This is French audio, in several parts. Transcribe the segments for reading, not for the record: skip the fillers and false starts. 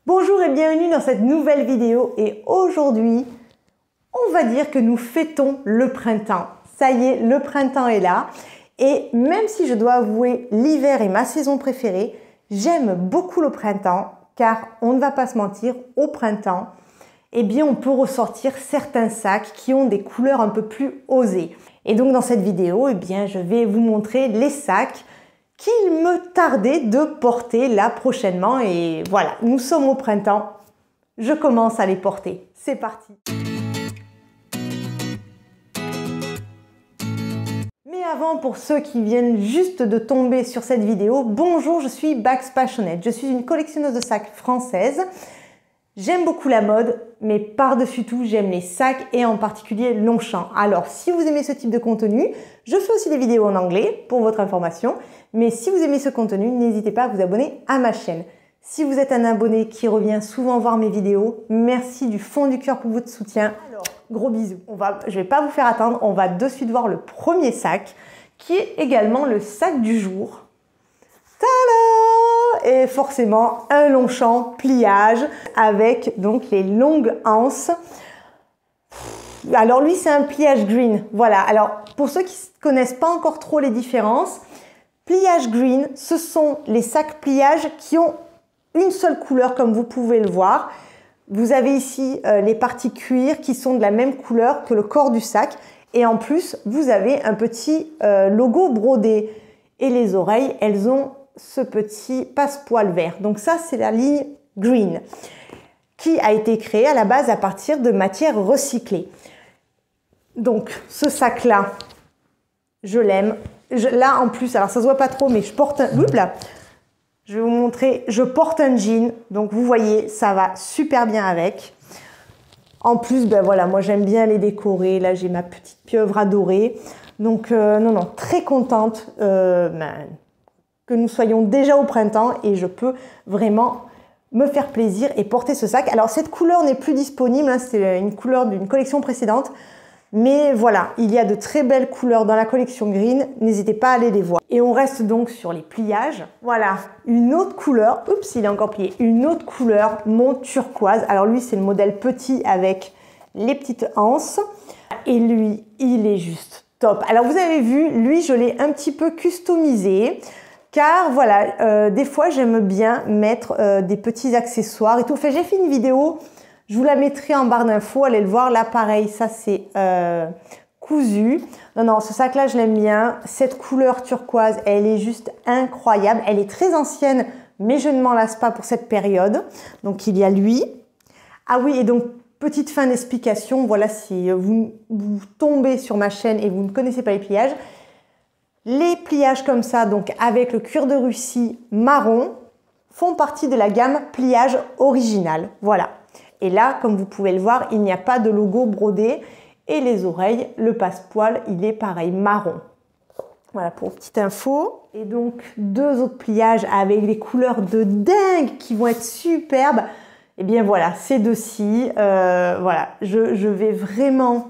Bonjour et bienvenue dans cette nouvelle vidéo et aujourd'hui, on va dire que nous fêtons le printemps. Ça y est, le printemps est là et même si je dois avouer, l'hiver est ma saison préférée, j'aime beaucoup le printemps car on ne va pas se mentir, au printemps, eh bien on peut ressortir certains sacs qui ont des couleurs un peu plus osées. Et donc dans cette vidéo, eh bien je vais vous montrer les sacs qu'il me tardait de porter là prochainement et voilà, nous sommes au printemps, je commence à les porter. C'est parti! Mais avant, pour ceux qui viennent juste de tomber sur cette vidéo, bonjour, je suis Bags Passionate, je suis une collectionneuse de sacs française. J'aime beaucoup la mode, mais par-dessus tout, j'aime les sacs et en particulier Longchamp. Alors, si vous aimez ce type de contenu, je fais aussi des vidéos en anglais pour votre information. Mais si vous aimez ce contenu, n'hésitez pas à vous abonner à ma chaîne. Si vous êtes un abonné qui revient souvent voir mes vidéos, merci du fond du cœur pour votre soutien. Alors, gros bisous. Je vais pas vous faire attendre, on va de suite voir le premier sac, qui est également le sac du jour. Tada! Et forcément un Longchamp pliage avec donc les longues anses. Alors lui c'est un pliage green. Voilà. Alors pour ceux qui ne connaissent pas encore trop les différences, pliage green, ce sont les sacs pliage qui ont une seule couleur comme vous pouvez le voir. Vous avez ici les parties cuir qui sont de la même couleur que le corps du sac et en plus vous avez un petit logo brodé et les oreilles elles ont ce petit passepoil vert. Donc ça, c'est la ligne green qui a été créée à la base à partir de matières recyclées. Donc ce sac-là, je l'aime. Là en plus, alors ça se voit pas trop, mais je porte un... Oups là, je vais vous montrer. Je porte un jean, donc vous voyez, ça va super bien avec. En plus, ben voilà, moi j'aime bien les décorer. Là, j'ai ma petite pieuvre adorée. Donc non, très contente. Que nous soyons déjà au printemps et je peux vraiment me faire plaisir et porter ce sac. Alors cette couleur n'est plus disponible, hein, c'est une couleur d'une collection précédente, mais voilà, il y a de très belles couleurs dans la collection green, n'hésitez pas à aller les voir. Et on reste donc sur les pliages. Voilà, une autre couleur, oups, il est encore plié, une autre couleur, mon turquoise. Alors lui, c'est le modèle petit avec les petites anses et lui, il est juste top. Alors vous avez vu, lui, je l'ai un petit peu customisé. Car voilà, des fois j'aime bien mettre des petits accessoires et tout. Enfin, j'ai fait une vidéo, je vous la mettrai en barre d'infos, allez le voir. Là pareil, ça c'est cousu. Non, ce sac là je l'aime bien. Cette couleur turquoise, elle est juste incroyable. Elle est très ancienne, mais je ne m'en lasse pas pour cette période. Donc il y a lui. Ah oui, et donc petite fin d'explication, voilà, si vous tombez sur ma chaîne et vous ne connaissez pas les pliages, les pliages comme ça, donc avec le cuir de Russie marron, font partie de la gamme pliage original. Voilà. Et là, comme vous pouvez le voir, il n'y a pas de logo brodé. Et les oreilles, le passepoil, il est pareil, marron. Voilà pour petite info. Et donc, deux autres pliages avec des couleurs de dingue qui vont être superbes. Et bien voilà, ces deux-ci, voilà, je vais vraiment...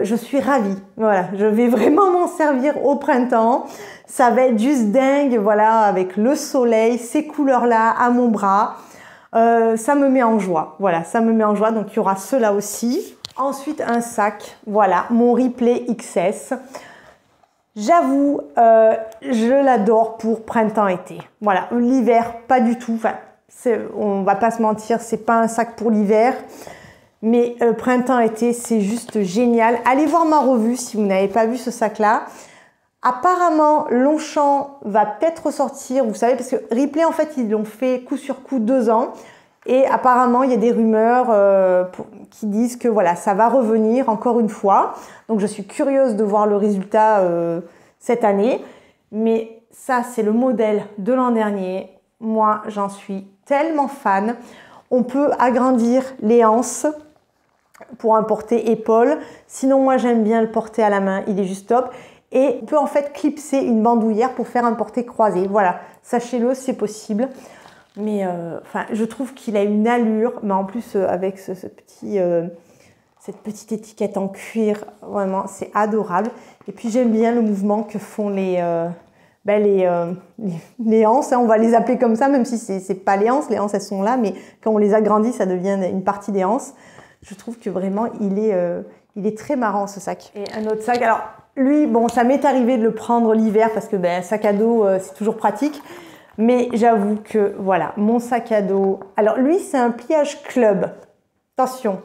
je suis ravie, voilà, je vais vraiment m'en servir au printemps. Ça va être juste dingue, voilà, avec le soleil, ces couleurs-là à mon bras. Ça me met en joie, voilà, ça me met en joie. Donc il y aura ceux-là aussi. Ensuite un sac, voilà, mon Ripley XS. J'avoue, je l'adore pour printemps-été. Voilà, l'hiver, pas du tout. Enfin, on va pas se mentir, c'est pas un sac pour l'hiver. Mais printemps-été, c'est juste génial. Allez voir ma revue si vous n'avez pas vu ce sac-là. Apparemment, Longchamp va peut-être ressortir, vous savez, parce que Ripley, en fait, ils l'ont fait coup sur coup 2 ans. Et apparemment, il y a des rumeurs qui disent que voilà, ça va revenir encore une fois. Donc, je suis curieuse de voir le résultat cette année. Mais ça, c'est le modèle de l'an dernier. Moi, j'en suis tellement fan. On peut agrandir les anses pour un porter épaule. Sinon, moi, j'aime bien le porter à la main. Il est juste top. Et on peut en fait clipser une bandoulière pour faire un porter croisé. Voilà, sachez-le, c'est possible. Mais enfin, je trouve qu'il a une allure. Mais en plus, avec cette petite étiquette en cuir, vraiment, c'est adorable. Et puis, j'aime bien le mouvement que font ben, les anses, hein, on va les appeler comme ça, même si c'est pas les anses elles sont là, mais quand on les agrandit, ça devient une partie des anses. Je trouve que vraiment, il est très marrant ce sac. Et un autre sac, alors lui, bon, ça m'est arrivé de le prendre l'hiver parce que ben, sac à dos, c'est toujours pratique. Mais j'avoue que voilà, mon sac à dos. Alors lui, c'est un pliage club. Attention,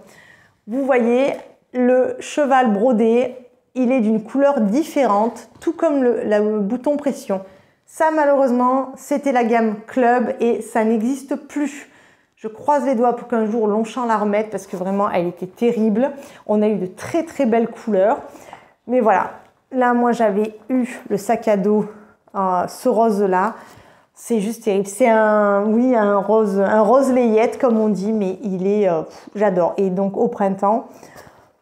vous voyez, le cheval brodé, il est d'une couleur différente, tout comme le bouton pression. Ça, malheureusement, c'était la gamme club et ça n'existe plus. Je croise les doigts pour qu'un jour Longchamp la remette parce que vraiment, elle était terrible. On a eu de très très belles couleurs. Mais voilà, là, moi, j'avais eu le sac à dos, ce rose-là. C'est juste terrible. C'est un rose layette comme on dit, mais il est, j'adore. Et donc au printemps,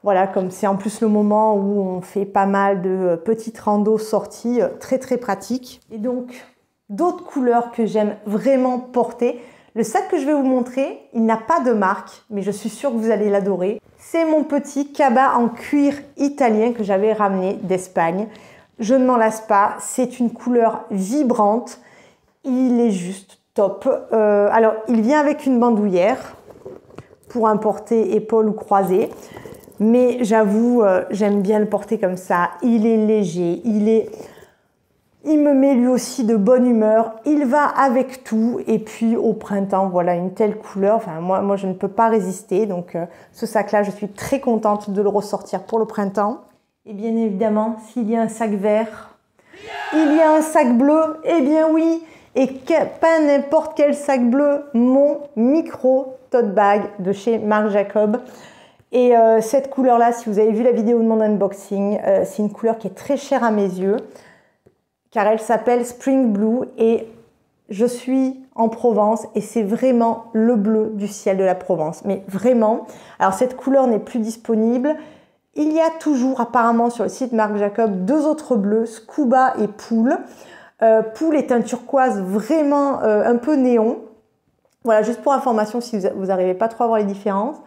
voilà, comme c'est en plus le moment où on fait pas mal de petites randos sorties, très très pratique. Et donc d'autres couleurs que j'aime vraiment porter. Le sac que je vais vous montrer, il n'a pas de marque, mais je suis sûre que vous allez l'adorer. C'est mon petit cabas en cuir italien que j'avais ramené d'Espagne. Je ne m'en lasse pas. C'est une couleur vibrante. Il est juste top. Alors, il vient avec une bandoulière pour un porter épaule ou croisé. Mais j'avoue, j'aime bien le porter comme ça. Il est léger, il me met lui aussi de bonne humeur. Il va avec tout. Et puis, au printemps, voilà, une telle couleur. Enfin, moi je ne peux pas résister. Donc, ce sac-là, je suis très contente de le ressortir pour le printemps. Et bien évidemment, s'il y a un sac vert, il y a un sac bleu. Eh bien oui. Et pas n'importe quel sac bleu, mon micro tote bag de chez Marc Jacob. Et cette couleur-là, si vous avez vu la vidéo de mon unboxing, c'est une couleur qui est très chère à mes yeux, car elle s'appelle Spring Blue et je suis en Provence et c'est vraiment le bleu du ciel de la Provence. Mais vraiment, alors cette couleur n'est plus disponible. Il y a toujours apparemment sur le site Marc Jacob 2 autres bleus, Scuba et Pool. Pool est un turquoise vraiment un peu néon. Voilà, juste pour information si vous n'arrivez pas trop à voir les différences.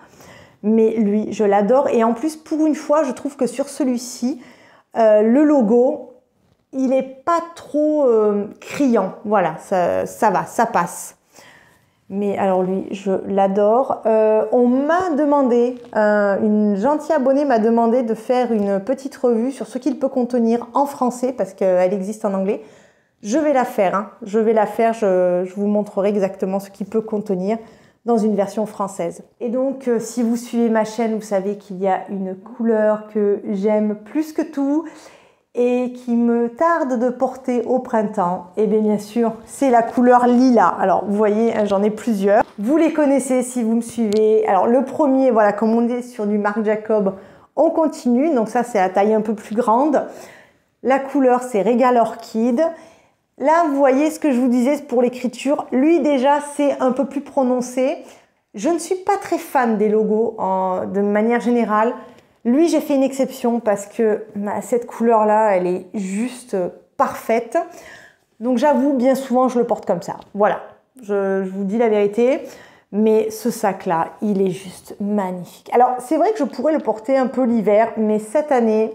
Mais lui, je l'adore. Et en plus, pour une fois, je trouve que sur celui-ci, le logo, il n'est pas trop criant. Voilà, ça va, ça passe. Mais alors lui, je l'adore. On m'a demandé, une gentille abonnée m'a demandé de faire une petite revue sur ce qu'il peut contenir en français, parce qu'elle existe en anglais. Je vais la faire, hein. Je vais la faire, je vous montrerai exactement ce qu'il peut contenir dans une version française. Et donc, si vous suivez ma chaîne, vous savez qu'il y a une couleur que j'aime plus que tout et qui me tarde de porter au printemps. Et bien sûr, c'est la couleur lilas. Alors, vous voyez, j'en ai plusieurs. Vous les connaissez si vous me suivez. Alors, le premier, voilà, comme on est sur du Marc Jacob, on continue. Donc ça, c'est la taille un peu plus grande. La couleur, c'est Régal Orchide. Là, vous voyez ce que je vous disais pour l'écriture. Lui, déjà, c'est un peu plus prononcé. Je ne suis pas très fan des logos de manière générale. Lui, j'ai fait une exception parce que cette couleur-là, elle est juste parfaite. Donc, j'avoue, bien souvent, je le porte comme ça. Voilà, je vous dis la vérité. Mais ce sac-là, il est juste magnifique. Alors, c'est vrai que je pourrais le porter un peu l'hiver, mais cette année,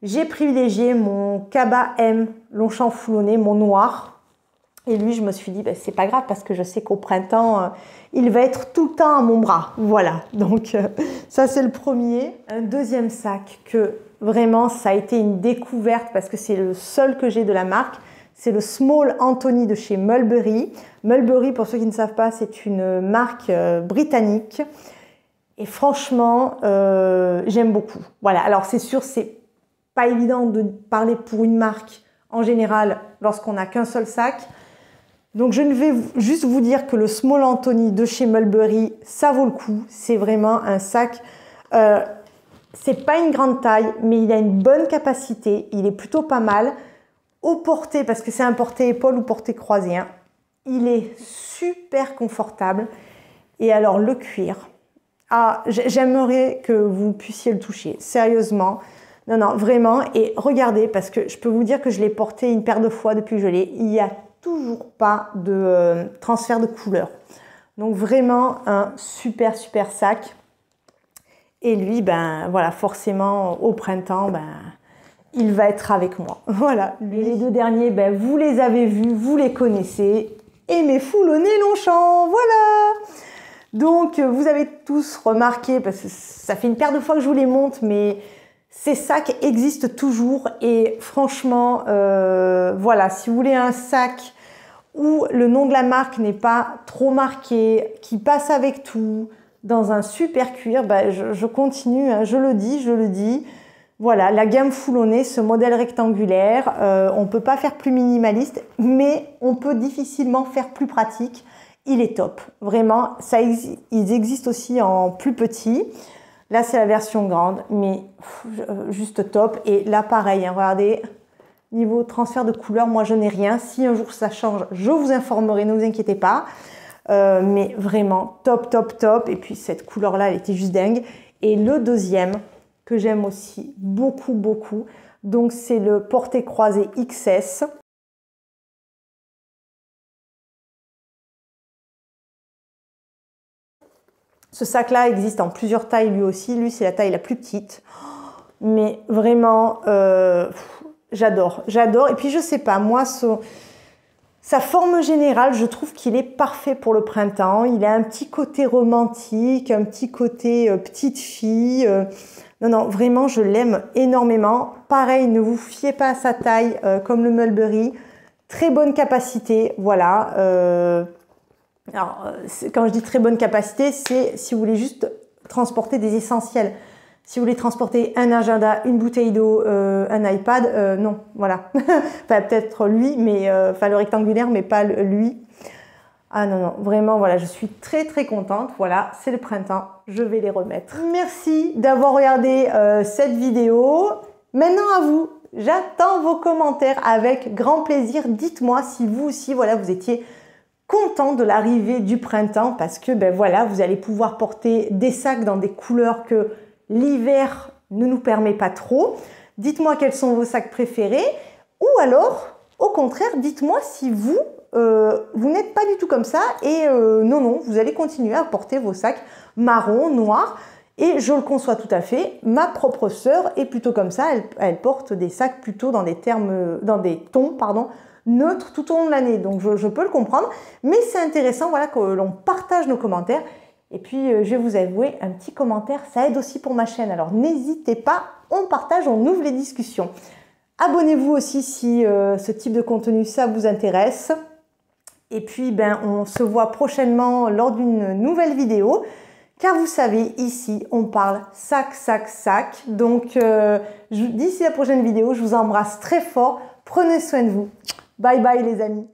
j'ai privilégié mon Cabas M Longchamp Foulonné, mon noir. Et lui, je me suis dit, ben, c'est pas grave parce que je sais qu'au printemps, il va être tout le temps à mon bras. Voilà, donc ça c'est le premier. Un deuxième sac que vraiment, ça a été une découverte parce que c'est le seul que j'ai de la marque. C'est le Small Anthony de chez Mulberry. Mulberry, pour ceux qui ne savent pas, c'est une marque britannique. Et franchement, j'aime beaucoup. Voilà, alors c'est sûr, c'est pas évident de parler pour une marque en général lorsqu'on n'a qu'un seul sac. Donc je ne vais juste vous dire que le Small Anthony de chez Mulberry, ça vaut le coup. C'est vraiment un sac, c'est pas une grande taille, mais il a une bonne capacité. Il est plutôt pas mal. Au porté, parce que c'est un porté-épaule ou porté-croisé, hein, il est super confortable. Et alors le cuir, ah, j'aimerais que vous puissiez le toucher, sérieusement. Non, non, vraiment. Et regardez, parce que je peux vous dire que je l'ai porté une paire de fois depuis que je l'ai. Il n'y a toujours pas de transfert de couleur. Donc vraiment un super, super sac. Et lui, ben voilà, forcément, au printemps, ben, il va être avec moi. Voilà. Les deux derniers, ben, vous les avez vus, vous les connaissez. Et mes foules au nez Longchamp, voilà. Donc, vous avez tous remarqué, parce que ça fait une paire de fois que je vous les montre, mais ces sacs existent toujours. Et franchement, voilà, si vous voulez un sac où le nom de la marque n'est pas trop marqué, qui passe avec tout, dans un super cuir, ben, je continue, hein, je le dis. Voilà, la gamme full au nez, ce modèle rectangulaire, on ne peut pas faire plus minimaliste, mais on peut difficilement faire plus pratique. Il est top, vraiment. Ils existent aussi en plus petit. Là, c'est la version grande, mais juste top. Et là, pareil, hein, regardez, niveau transfert de couleur, moi, je n'ai rien. Si un jour ça change, je vous informerai, ne vous inquiétez pas. Mais vraiment, top, top, top. Et puis, cette couleur-là, elle était juste dingue. Et le deuxième, que j'aime aussi beaucoup, beaucoup. Donc, c'est le porté-croisé XS. Ce sac-là existe en plusieurs tailles lui aussi. Lui, c'est la taille la plus petite. Mais vraiment, j'adore. Et puis, je sais pas, moi, sa forme générale, je trouve qu'il est parfait pour le printemps. Il a un petit côté romantique, un petit côté petite fille. Non, vraiment, je l'aime énormément. Pareil, ne vous fiez pas à sa taille comme le Mulberry. Très bonne capacité, voilà. Alors, quand je dis très bonne capacité, c'est si vous voulez juste transporter des essentiels. Si vous voulez transporter un agenda, une bouteille d'eau, un iPad, non, voilà. Enfin, peut-être lui, mais enfin le rectangulaire, mais pas lui. Ah non, vraiment, voilà, je suis très très contente. Voilà, c'est le printemps, je vais les remettre. Merci d'avoir regardé cette vidéo. Maintenant à vous, j'attends vos commentaires avec grand plaisir. Dites-moi si vous aussi, voilà, vous étiez content de l'arrivée du printemps parce que, ben voilà, vous allez pouvoir porter des sacs dans des couleurs que l'hiver ne nous permet pas trop. Dites-moi quels sont vos sacs préférés ou alors, au contraire, dites-moi si vous n'êtes pas du tout comme ça et non, vous allez continuer à porter vos sacs marron, noir. Et je le conçois tout à fait, ma propre sœur est plutôt comme ça, elle porte des sacs plutôt dans des tons, neutres tout au long de l'année. Donc je peux le comprendre, mais c'est intéressant voilà, que l'on partage nos commentaires. Et puis je vais vous avouer, un petit commentaire, ça aide aussi pour ma chaîne. Alors n'hésitez pas, on partage, on ouvre les discussions. Abonnez-vous aussi si ce type de contenu, ça vous intéresse. Et puis ben, on se voit prochainement lors d'une nouvelle vidéo. Car vous savez, ici, on parle sac. Donc, d'ici la prochaine vidéo, je vous embrasse très fort. Prenez soin de vous. Bye bye les amis.